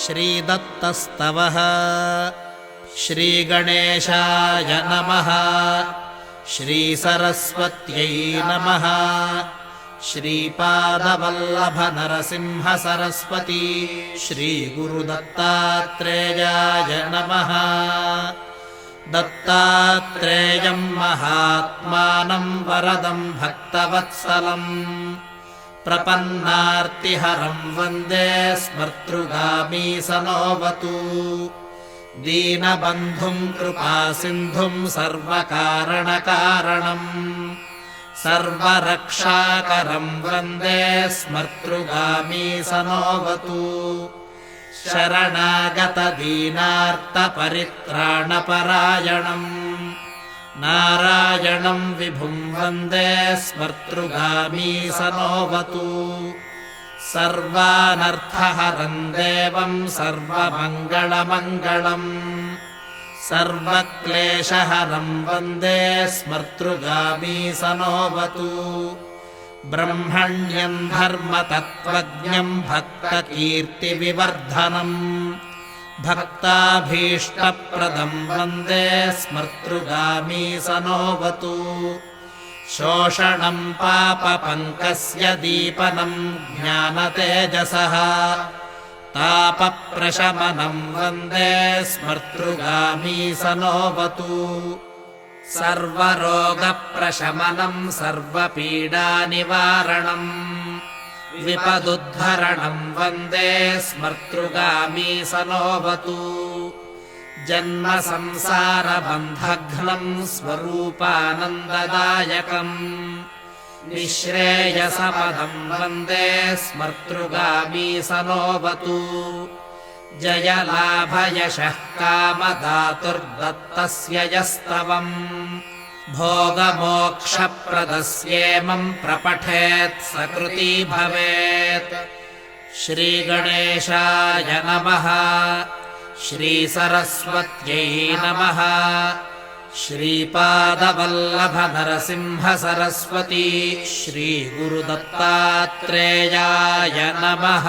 श्रीदत्तस्तवः श्रीगणेशाय नमः श्रीसरस्वत्यै नमः श्रीपादवल्लभनरसिंहसरस्वती श्रीगुरुदत्तात्रेयाय नमः दत्तात्रेयं महात्मानं वरदं भक्तवत्सलम् प्रपन्नार्तिहरं वन्दे स्मर्तृगामी सनोवतु दीनबन्धुं कृपासिन्धुं सर्वकारणकारणम् सर्वरक्षाकरं वन्दे स्मर्तृगामी सनोवतु शरणागतदीनार्तपरित्राणपरायणम् नारायणं विभुं वन्दे स्मर्तृगामी सनोवतु सर्वानर्थहरं देवं सर्वमङ्गलमङ्गलम् सर्वक्लेशहरं वन्दे स्मर्तृगामी सनोवतु ब्रह्मण्यं धर्मतत्त्वज्ञं भक्तकीर्तिविवर्धनम् भक्ताभीष्टप्रदं वन्दे स्मर्तृगामी सनोवतु शोषणं पापपङ्कस्य दीपनं ज्ञानतेजसः तापप्रशमनं वन्दे स्मर्तृगामी सनोवतु सर्वरोगप्रशमनं सर्वपीडानिवारणम् विपदुद्धरणं वन्दे स्मर्तृगामी सनोवतु जन्मसंसारबन्धघ्नं स्वरूपानन्ददायकम् निःश्रेयसपदं वन्दे स्मर्तृगामी सनोवतु जयलाभयशः कामदातुर्दत्तस्य यस्तवम् भोगमोक्षप्रदस्येमं प्रपठेत् सकृती भवेत् श्रीगणेशाय नमः श्रीसरस्वत्यै नमः श्रीपादवल्लभनरसिंहसरस्वती श्रीगुरुदत्तात्रेयाय नमः।